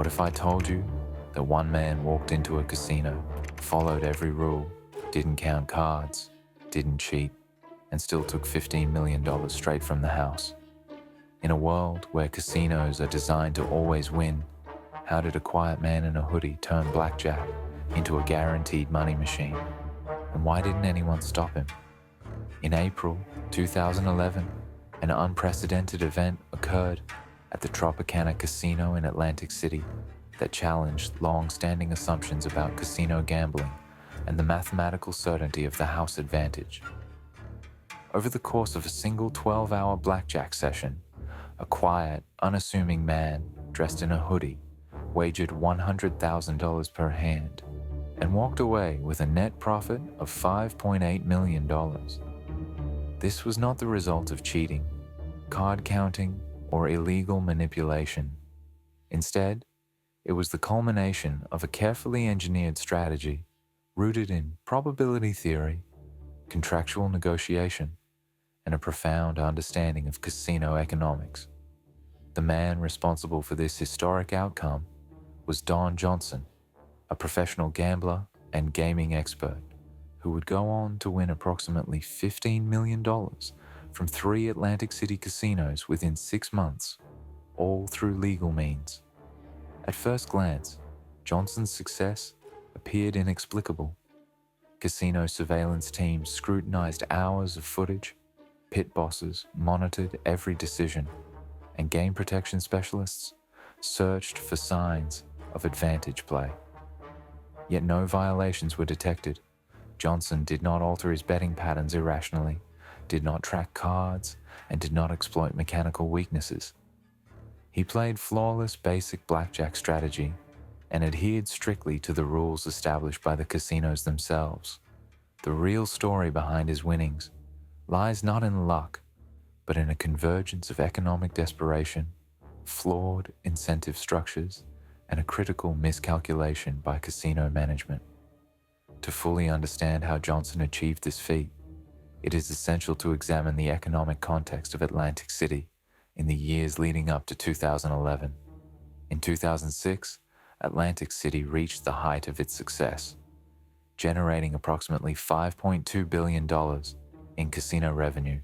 What if I told you that one man walked into a casino, followed every rule, didn't count cards, didn't cheat, and still took $15 million straight from the house? In a world where casinos are designed to always win, how did a quiet man in a hoodie turn Blackjack into a guaranteed money machine? And why didn't anyone stop him? In April 2011, an unprecedented event occurred at the Tropicana Casino in Atlantic City that challenged long-standing assumptions about casino gambling and the mathematical certainty of the house advantage. Over the course of a single 12-hour blackjack session, a quiet, unassuming man dressed in a hoodie wagered $100,000 per hand and walked away with a net profit of $5.8 million. This was not the result of cheating, card counting, or illegal manipulation. Instead, it was the culmination of a carefully engineered strategy rooted in probability theory, contractual negotiation, and a profound understanding of casino economics. The man responsible for this historic outcome was Don Johnson, a professional gambler and gaming expert who would go on to win approximately $15 million from 3 Atlantic City casinos within 6 months, all through legal means. At first glance, Johnson's success appeared inexplicable. Casino surveillance teams scrutinized hours of footage, pit bosses monitored every decision, and game protection specialists searched for signs of advantage play. Yet no violations were detected. Johnson did not alter his betting patterns irrationally, did not track cards, and did not exploit mechanical weaknesses. He played flawless basic blackjack strategy and adhered strictly to the rules established by the casinos themselves. The real story behind his winnings lies not in luck, but in a convergence of economic desperation, flawed incentive structures, and a critical miscalculation by casino management. To fully understand how Johnson achieved this feat, it is essential to examine the economic context of Atlantic City in the years leading up to 2011. In 2006, Atlantic City reached the height of its success, generating approximately $5.2 billion in casino revenue.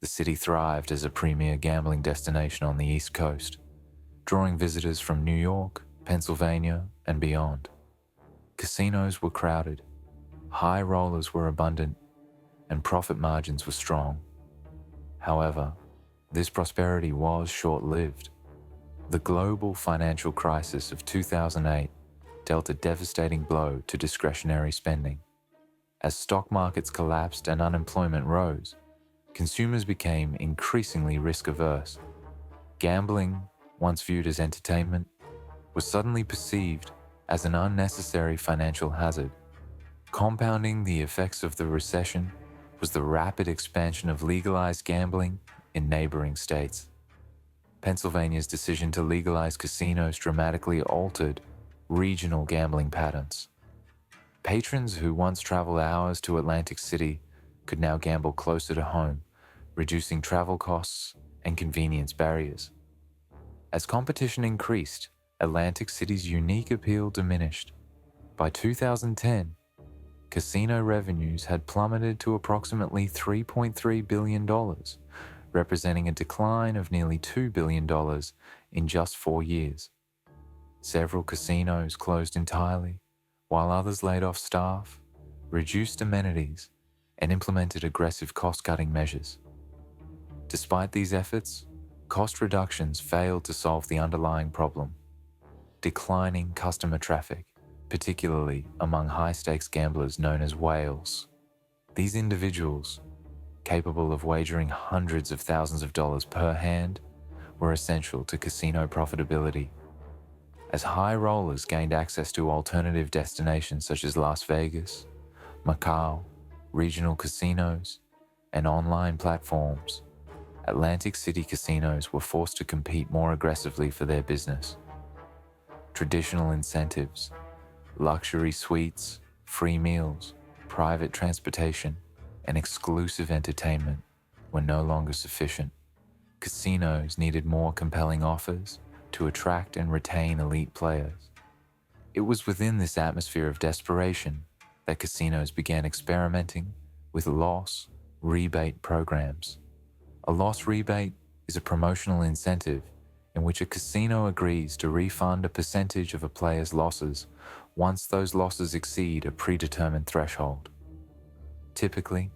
The city thrived as a premier gambling destination on the East Coast, drawing visitors from New York, Pennsylvania, and beyond. Casinos were crowded, high rollers were abundant, and profit margins were strong. However, this prosperity was short-lived. The global financial crisis of 2008 dealt a devastating blow to discretionary spending. As stock markets collapsed and unemployment rose, consumers became increasingly risk-averse. Gambling, once viewed as entertainment, was suddenly perceived as an unnecessary financial hazard. Compounding the effects of the recession was the rapid expansion of legalized gambling in neighboring states. Pennsylvania's decision to legalize casinos dramatically altered regional gambling patterns. Patrons who once traveled hours to Atlantic City could now gamble closer to home, reducing travel costs and convenience barriers. As competition increased, Atlantic City's unique appeal diminished. By 2010, casino revenues had plummeted to approximately $3.3 billion, representing a decline of nearly $2 billion in just 4 years. Several casinos closed entirely, while others laid off staff, reduced amenities, and implemented aggressive cost-cutting measures. Despite these efforts, cost reductions failed to solve the underlying problem: declining customer traffic, particularly among high-stakes gamblers known as whales. These individuals, capable of wagering hundreds of thousands of dollars per hand, were essential to casino profitability. As high rollers gained access to alternative destinations such as Las Vegas, Macau, regional casinos, and online platforms, Atlantic City casinos were forced to compete more aggressively for their business. Traditional incentives, luxury suites, free meals, private transportation, and exclusive entertainment were no longer sufficient. Casinos needed more compelling offers to attract and retain elite players. It was within this atmosphere of desperation that casinos began experimenting with loss rebate programs. A loss rebate is a promotional incentive in which a casino agrees to refund a percentage of a player's losses once those losses exceed a predetermined threshold. Typically,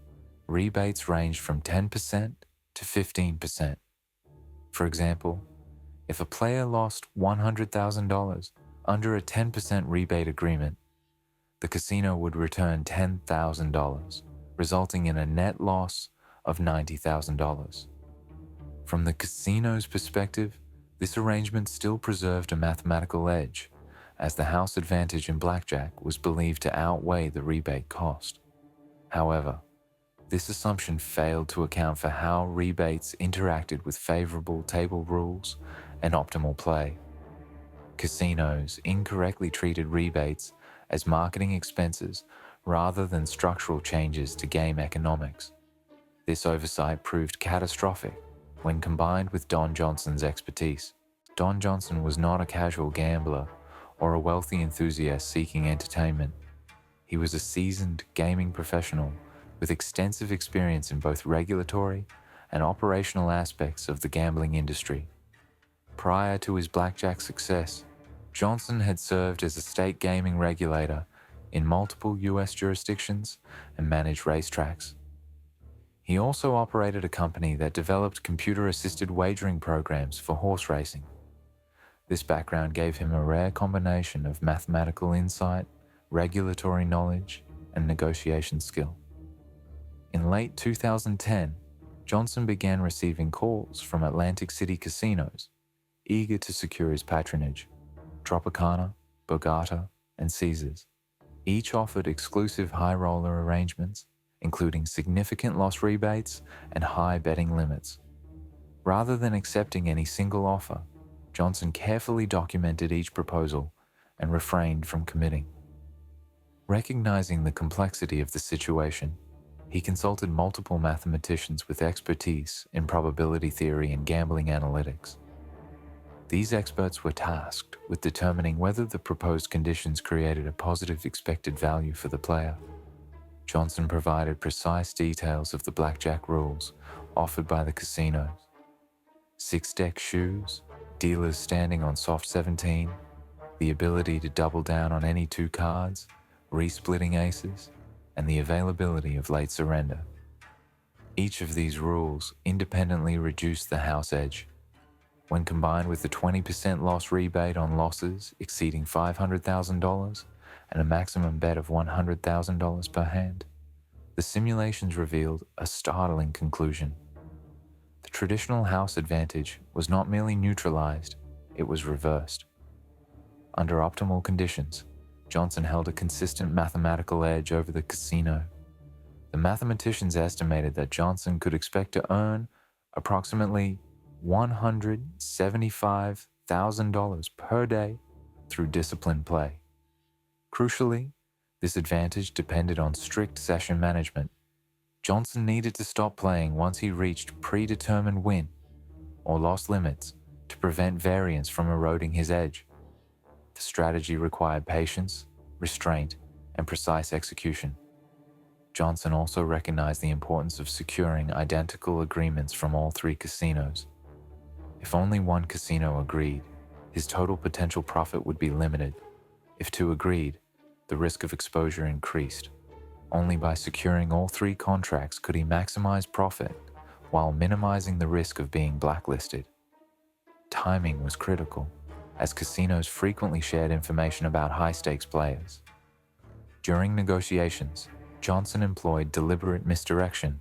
rebates range from 10% to 15%. For example, if a player lost $100,000 under a 10% rebate agreement, the casino would return $10,000, resulting in a net loss of $90,000. From the casino's perspective, this arrangement still preserved a mathematical edge, as the house advantage in Blackjack was believed to outweigh the rebate cost. However, this assumption failed to account for how rebates interacted with favorable table rules and optimal play. Casinos incorrectly treated rebates as marketing expenses rather than structural changes to game economics. This oversight proved catastrophic when combined with Don Johnson's expertise. Don Johnson was not a casual gambler or a wealthy enthusiast seeking entertainment. He was a seasoned gaming professional with extensive experience in both regulatory and operational aspects of the gambling industry. Prior to his blackjack success, Johnson had served as a state gaming regulator in multiple U.S. jurisdictions and managed racetracks. He also operated a company that developed computer-assisted wagering programs for horse racing. This background gave him a rare combination of mathematical insight, regulatory knowledge, and negotiation skill. In late 2010, Johnson began receiving calls from Atlantic City casinos, eager to secure his patronage. Tropicana, Borgata, and Caesars each offered exclusive high roller arrangements, including significant loss rebates and high betting limits. Rather than accepting any single offer, Johnson carefully documented each proposal and refrained from committing. Recognizing the complexity of the situation, he consulted multiple mathematicians with expertise in probability theory and gambling analytics. These experts were tasked with determining whether the proposed conditions created a positive expected value for the player. Johnson provided precise details of the blackjack rules offered by the casinos: 6-deck shoes, dealers standing on soft 17, the ability to double down on any 2 cards, re-splitting aces, and the availability of late surrender. Each of these rules independently reduced the house edge. When combined with the 20% loss rebate on losses exceeding $500,000 and a maximum bet of $100,000 per hand, the simulations revealed a startling conclusion. The traditional house advantage was not merely neutralized, it was reversed. Under optimal conditions, Johnson held a consistent mathematical edge over the casino. The mathematicians estimated that Johnson could expect to earn approximately $175,000 per day through disciplined play. Crucially, this advantage depended on strict session management. Johnson needed to stop playing once he reached predetermined win or loss limits to prevent variance from eroding his edge. The strategy required patience, restraint, and precise execution. Johnson also recognized the importance of securing identical agreements from all 3 casinos. If only one casino agreed, his total potential profit would be limited. If 2 agreed, the risk of exposure increased. Only by securing all 3 contracts could he maximize profit while minimizing the risk of being blacklisted. Timing was critical, as casinos frequently shared information about high-stakes players. During negotiations, Johnson employed deliberate misdirection.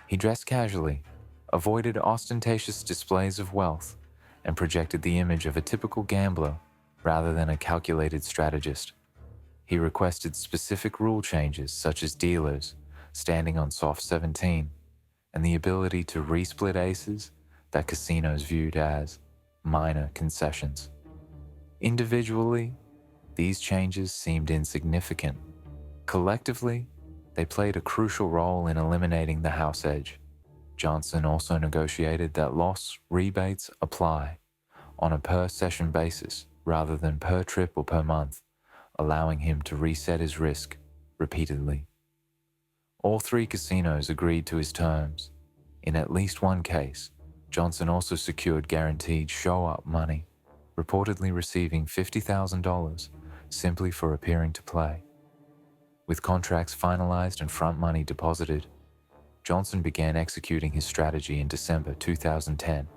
He dressed casually, avoided ostentatious displays of wealth, and projected the image of a typical gambler rather than a calculated strategist. He requested specific rule changes such as dealers standing on soft 17 and the ability to resplit aces that casinos viewed as minor concessions. Individually, these changes seemed insignificant. Collectively, they played a crucial role in eliminating the house edge. Johnson also negotiated that loss rebates apply on a per-session basis rather than per trip or per month, allowing him to reset his risk repeatedly. All three casinos agreed to his terms. In at least one case, Johnson also secured guaranteed show-up money, reportedly receiving $50,000 simply for appearing to play. With contracts finalized and front money deposited, Johnson began executing his strategy in December 2010.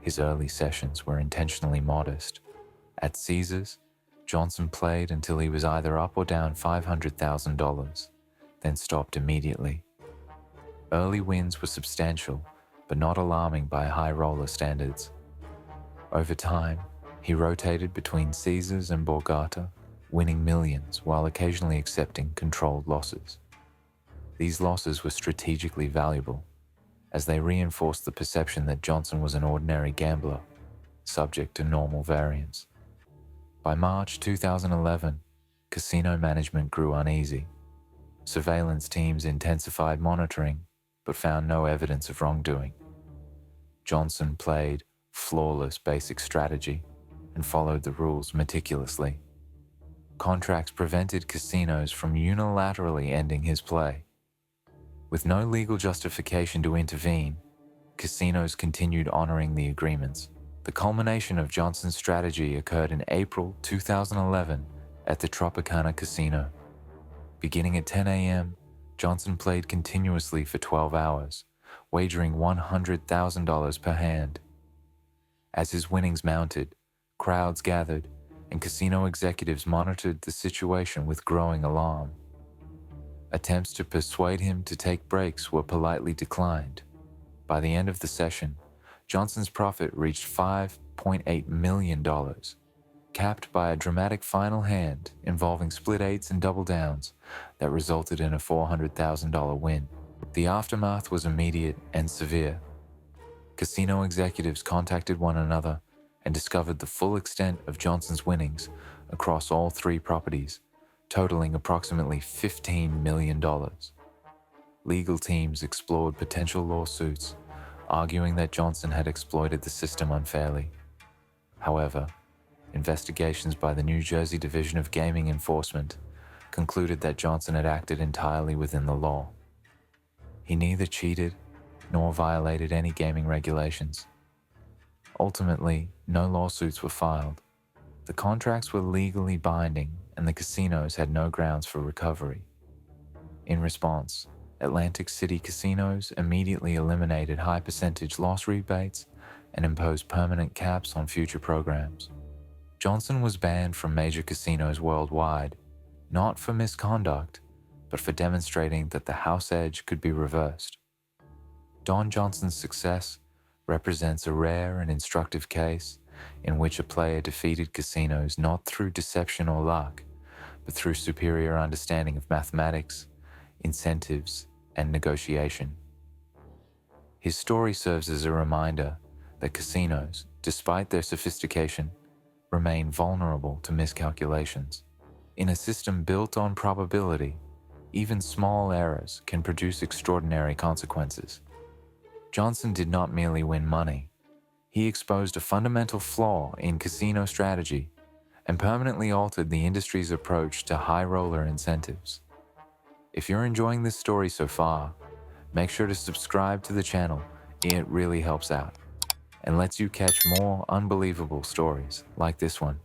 His early sessions were intentionally modest. At Caesars, Johnson played until he was either up or down $500,000, then stopped immediately. Early wins were substantial, but not alarming by high roller standards. Over time, he rotated between Caesars and Borgata, winning millions while occasionally accepting controlled losses. These losses were strategically valuable, as they reinforced the perception that Johnson was an ordinary gambler, subject to normal variance. By March 2011, casino management grew uneasy. Surveillance teams intensified monitoring, but found no evidence of wrongdoing. Johnson played flawless basic strategy and followed the rules meticulously. Contracts prevented casinos from unilaterally ending his play. With no legal justification to intervene, casinos continued honoring the agreements. The culmination of Johnson's strategy occurred in April 2011 at the Tropicana Casino. Beginning at 10 a.m., Johnson played continuously for 12 hours, wagering $100,000 per hand. As his winnings mounted, crowds gathered, and casino executives monitored the situation with growing alarm. Attempts to persuade him to take breaks were politely declined. By the end of the session, Johnson's profit reached $5.8 million, capped by a dramatic final hand involving split eights and double downs that resulted in a $400,000 win. The aftermath was immediate and severe. Casino executives contacted one another and discovered the full extent of Johnson's winnings across all three properties, totaling approximately $15 million. Legal teams explored potential lawsuits, arguing that Johnson had exploited the system unfairly. However, investigations by the New Jersey Division of Gaming Enforcement concluded that Johnson had acted entirely within the law. He neither cheated nor violated any gaming regulations. Ultimately, no lawsuits were filed. The contracts were legally binding, and the casinos had no grounds for recovery. In response, Atlantic City casinos immediately eliminated high-percentage loss rebates and imposed permanent caps on future programs. Johnson was banned from major casinos worldwide, not for misconduct, but for demonstrating that the house edge could be reversed. Don Johnson's success represents a rare and instructive case in which a player defeated casinos not through deception or luck, but through superior understanding of mathematics, incentives, and negotiation. His story serves as a reminder that casinos, despite their sophistication, remain vulnerable to miscalculations. In a system built on probability, even small errors can produce extraordinary consequences. Johnson did not merely win money. He exposed a fundamental flaw in casino strategy and permanently altered the industry's approach to high roller incentives. If you're enjoying this story so far, make sure to subscribe to the channel. It really helps out and lets you catch more unbelievable stories like this one.